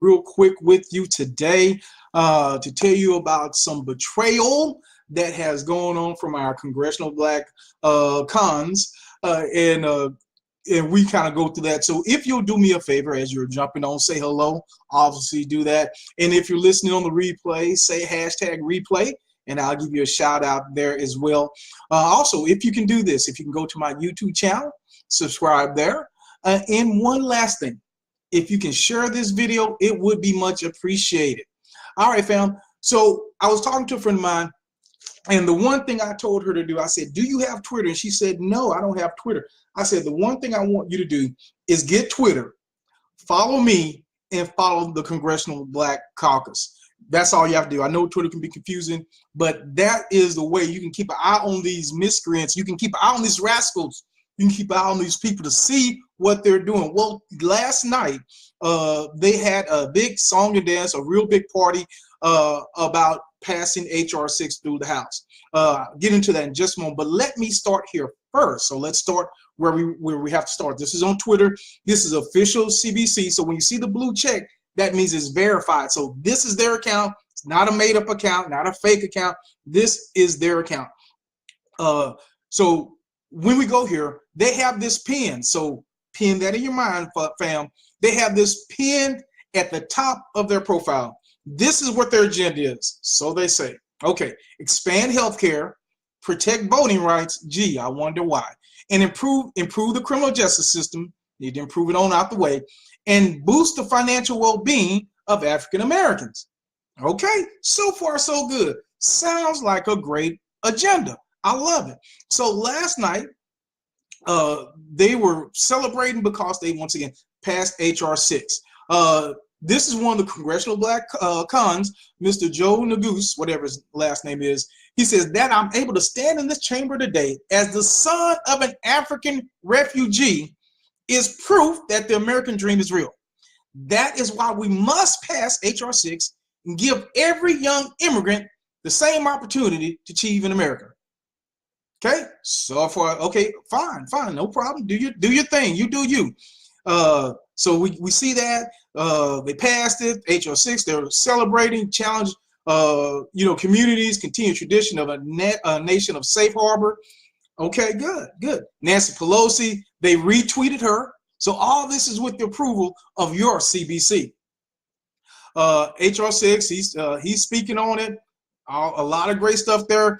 real quick with you today to tell you about some betrayal that has gone on from our congressional black cons, and we kind of go through that. So if you'll do me a favor as you're jumping on, say hello, obviously do that. And if you're listening on the replay, say hashtag replay, and I'll give you a shout out there as well. Also, if you can do this, if you can go to my YouTube channel, subscribe there. And one last thing, if you can share this video, it would be much appreciated. All right, fam. So I was talking to a friend of mine, and the one thing I told her to do, I said, do you have Twitter? And she said, no, I don't have Twitter. I said, the one thing I want you to do is get Twitter, follow me, and follow the Congressional Black Caucus. That's all you have to do. I know Twitter can be confusing, but that is the way you can keep an eye on these miscreants. You can keep an eye on these rascals. You can keep an eye on these people to see what they're doing. Well, last night, they had a big song and dance, a real big party about passing H.R. 6 through the House. Get into that in just a moment, but let me start here first. So let's start where we have to start. This is on Twitter. This is official CBC. So when you see the blue check, that means it's verified. So this is their account. It's not a made-up account, not a fake account. This is their account. So when we go here, they have this pin. So pin that in your mind, fam. They have this pin at the top of their profile. This is what their agenda is. So they say, okay, expand healthcare, protect voting rights. Gee, I wonder why. And improve the criminal justice system. Need to improve it on out the way. And boost the financial well-being of African Americans. Okay, so far so good. Sounds like a great agenda. I love it. So last night, they were celebrating because they once again passed H.R. 6. This is one of the Congressional Black cons, Mr. Joe Neguse, whatever his last name is. He says that I'm able to stand in this chamber today as the son of an African refugee is proof that the American dream is real. That is why we must pass H.R. 6 and give every young immigrant the same opportunity to achieve in America. Okay, so okay, fine, no problem. Do your thing. You do you. So we see that they passed it, H.R. 6. They're celebrating, challenge, communities, continue tradition of a nation of safe harbor. Okay, good. Nancy Pelosi, they retweeted her. So all this is with the approval of your CBC. H.R. 6, he's speaking on it. A lot of great stuff there.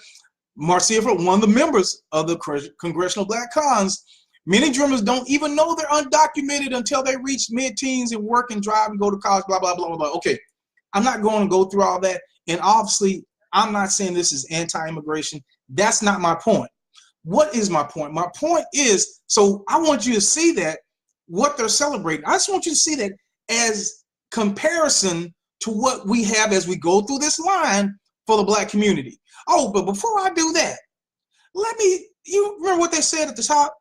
Marcia, one of the members of the Congressional Black Cons, many dreamers don't even know they're undocumented until they reach mid-teens and work and drive and go to college, blah, blah, blah, blah. Okay, I'm not going to go through all that. And obviously, I'm not saying this is anti-immigration. That's not my point. What is my point? My point is, so I want you to see that what they're celebrating. I just want you to see that as comparison to what we have as we go through this line for the Black community. Oh, but before I do that, you remember what they said at the top?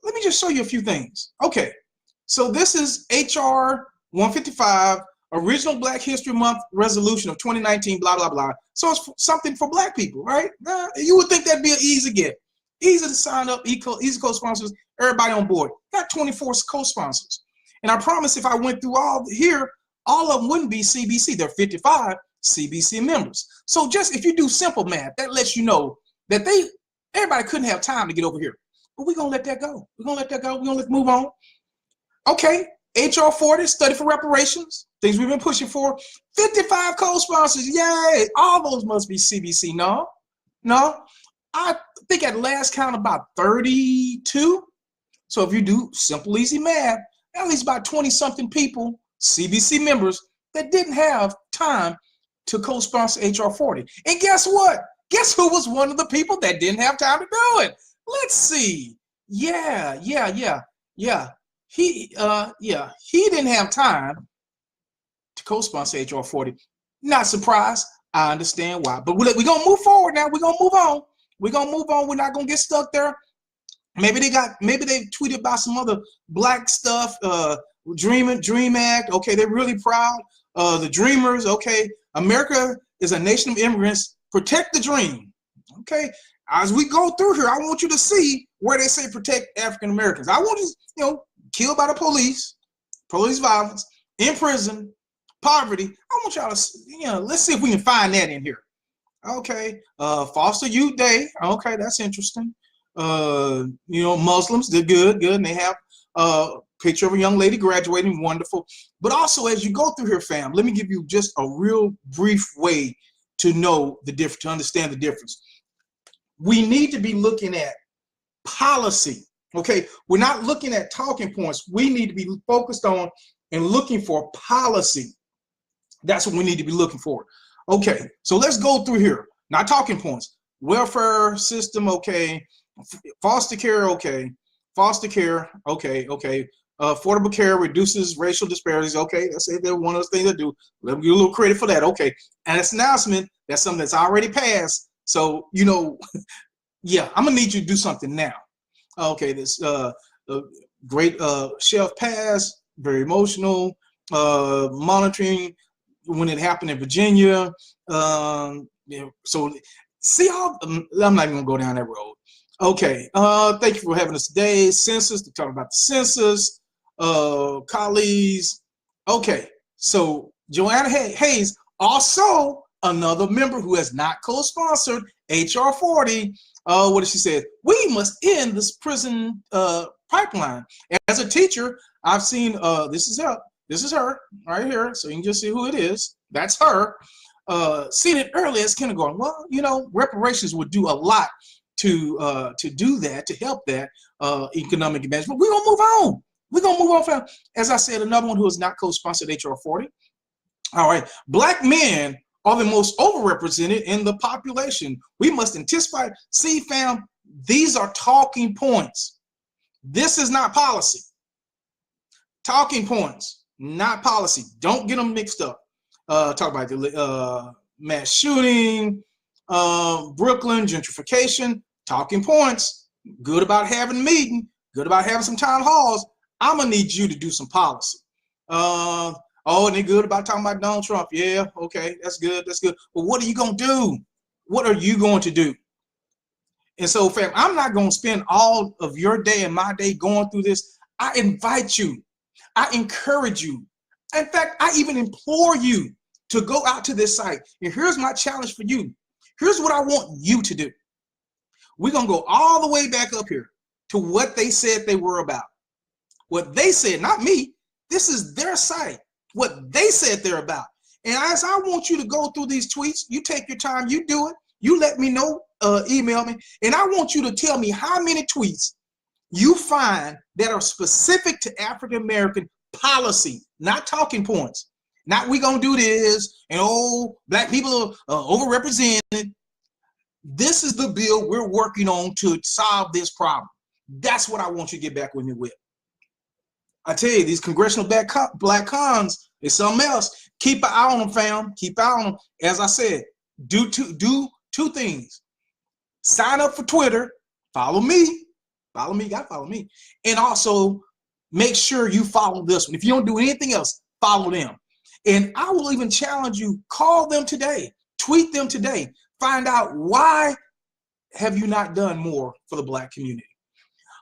Let me just show you a few things. Okay, so this is HR 155, Original Black History Month Resolution of 2019, blah, blah, blah. So it's something for Black people, right? You would think that'd be an easy get. Easy to sign up, easy co-sponsors, everybody on board. Got 24 co-sponsors. And I promise if I went through all of them wouldn't be CBC. There are 55 CBC members. So just if you do simple math, that lets you know that everybody couldn't have time to get over here. But we're going to let that go. We're going to let that go. We're going to move on. Okay, HR 40, study for reparations, things we've been pushing for. 55 co-sponsors, yay. All those must be CBC. No. I think at last count about 32. So if you do simple, easy math, at least about 20-something people, CBC members, that didn't have time to co-sponsor HR 40. And guess what? Guess who was one of the people that didn't have time to do it? Let's see. Yeah. He didn't have time to co-sponsor HR 40. Not surprised. I understand why. But we're going to move forward now. We're going to move on. We're not going to get stuck there. Maybe they tweeted about some other Black stuff, Dream Act. Okay, they're really proud. The Dreamers. Okay, America is a nation of immigrants. Protect the dream. Okay, as we go through here, I want you to see where they say protect African Americans. I want you, killed by the police violence, in prison, Poverty. I want y'all to, let's see if we can find that in here. Okay. Foster Youth Day. Okay, that's interesting. Muslims, they're good. And they have a picture of a young lady graduating. Wonderful. But also, as you go through here, fam, let me give you just a real brief way to know the difference, to understand the difference. We need to be looking at policy. Okay, we're not looking at talking points. We need to be focused on and looking for policy. That's what we need to be looking for. Okay, so let's go through here. Not talking points. Welfare system, okay. Foster care, okay. Foster care, okay. Affordable care reduces racial disparities, okay. That's one of those things that do. Let me give you a little credit for that, okay. And it's an announcement. That's something that's already passed. So, yeah, I'm gonna need you to do something now. Okay, this great shelf pass, very emotional. Monitoring when it happened in Virginia. So see how I'm not even gonna go down that road. Okay, thank you for having us today. Census, to talk about the census, colleagues. Okay, so Joanna Hayes, also another member who has not co-sponsored HR 40. What did she say? We must end this prison pipeline. As a teacher, I've seen this is her right here, so you can just see who it is. That's her. Seen it early as kindergarten. Well, reparations would do a lot to do that, to help that economic advantage. But we're gonna move on. We're gonna move on. From, as I said, another one who has not co-sponsored HR 40. All right, Black men are the most overrepresented in the population. We must anticipate. See, fam, these are talking points. This is not policy. Talking points, not policy. Don't get them mixed up. Talk about the mass shooting, Brooklyn, gentrification, talking points. Good about having a meeting, good about having some town halls. I'm gonna need you to do some policy. Oh, and they're good about talking about Donald Trump. Yeah, okay, that's good, that's good. But what are you gonna do? What are you going to do? And so, fam, I'm not gonna spend all of your day and my day going through this. I invite you, I encourage you. In fact, I even implore you to go out to this site. And here's my challenge for you. Here's what I want you to do. We're gonna go all the way back up here to what they said they were about. What they said, not me. This is their site. What they said they're about. And as I want you to go through these tweets, you take your time, you do it, you let me know, email me, and I want you to tell me how many tweets you find that are specific to African American policy, not talking points. Not we gonna do this, and Black people are overrepresented. This is the bill we're working on to solve this problem. That's what I want you to get back with me with. I tell you, these congressional black cons is something else. Keep an eye on them, fam. Keep an eye on them. As I said, do two things. Sign up for Twitter. Follow me. Follow me. Gotta follow me. And also make sure you follow this one. If you don't do anything else, follow them. And I will even challenge you, call them today. Tweet them today. Find out why have you not done more for the Black community.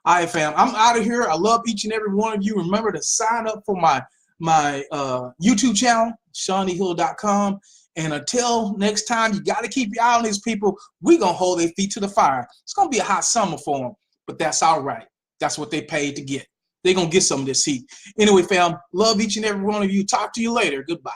All right, fam, I'm out of here. I love each and every one of you. Remember to sign up for my YouTube channel, ShawneeHill.com. And until next time, you got to keep your eye on these people. We're going to hold their feet to the fire. It's going to be a hot summer for them, but that's all right. That's what they paid to get. They're going to get some of this heat. Anyway, fam, love each and every one of you. Talk to you later. Goodbye.